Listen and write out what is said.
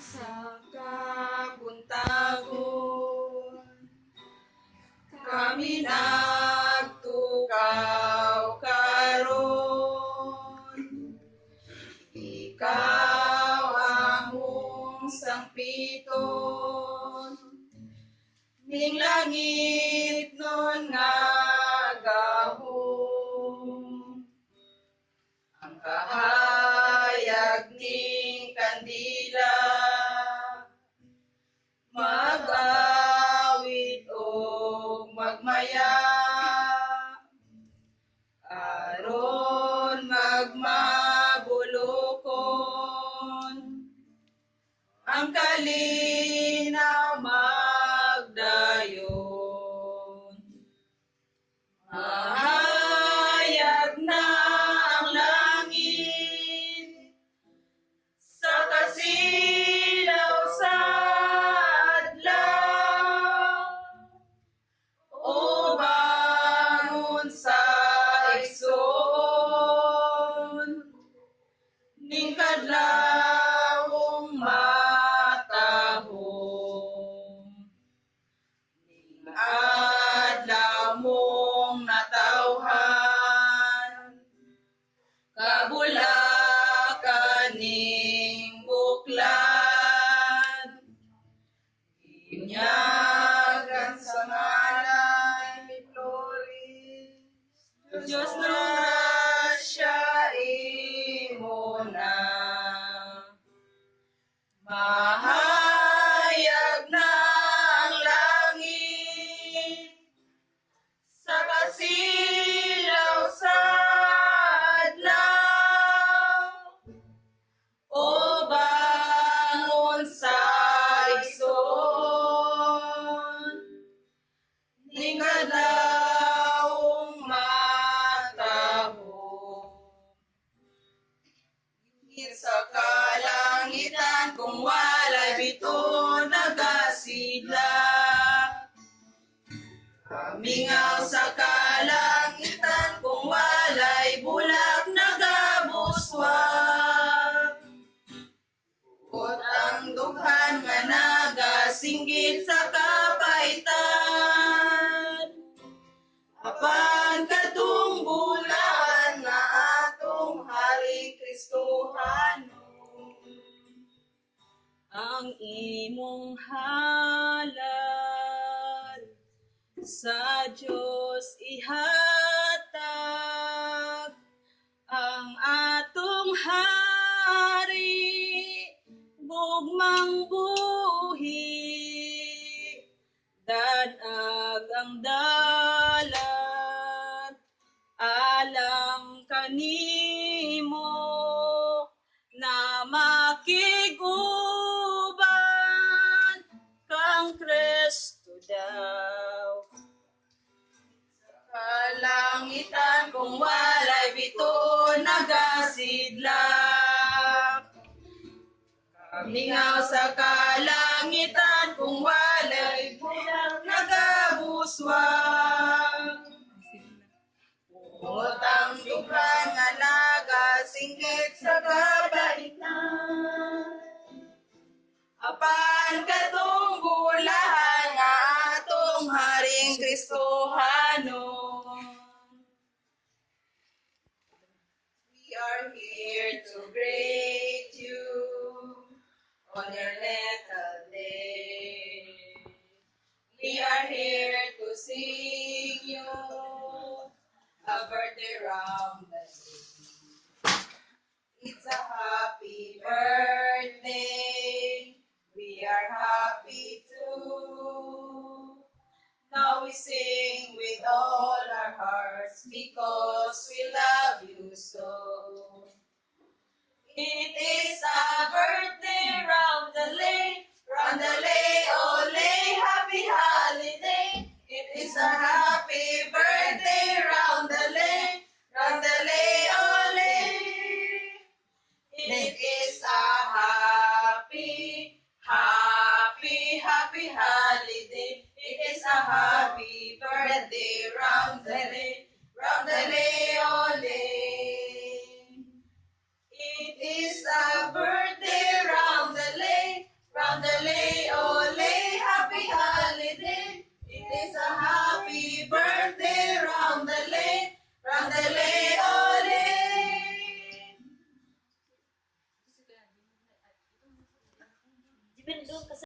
sa kabuntagon, kami nagtukaw karon. Ikaw among sangpiton, ning langit nun nga gahom. Ang kahayag ning kandila, mag-awit o magmaya, aron magmabulokon, ang kalinaw magdayon. Mahayag na ang langit sa kasilaw sa adlaw, o bangon sa igsoon, ning kadlawong matahom. Ning adlaw mong natawhan, kabulakan ning buklan, inyagan sa ngalay glory, Diyos grasya imo na. Mahayag na ang langit sa kasilaw sa adlaw, o bangon sa igsoon, ning kadlawong matahom. Sa kalangitan kung walay bito nagasidlak, mingaw sa kalangitan kung walay bulak nagabuswak. At ang dughan nga nagasinggit sa kapaitan, apan katong bulahan nga atong Haring Kristohano. Ang imong halad sa Diyos ihatag, ang atong Hari gugmang buhi, danag ang dalan alang kanimo, na makiguban kang Kristo daw. Kalangitan kung walay bito nagasidlak, mingaw sa kalangitan kung walay bulak nagabuswak. Ungot ang dughan nga nagasinggit sa kabaitan, apan katong bulahan nga atong Haring Kristohano. We are here to greet you on your little day. We are here to sing you a birthday round the day. It's a happy birthday. We are happy too. Now we sing with all our hearts because we love you so. It is a birthday round the lane, ole, happy holiday. It is a happy birthday round the lane, ole. It is a happy holiday. It is a happy birthday. Pero doon ka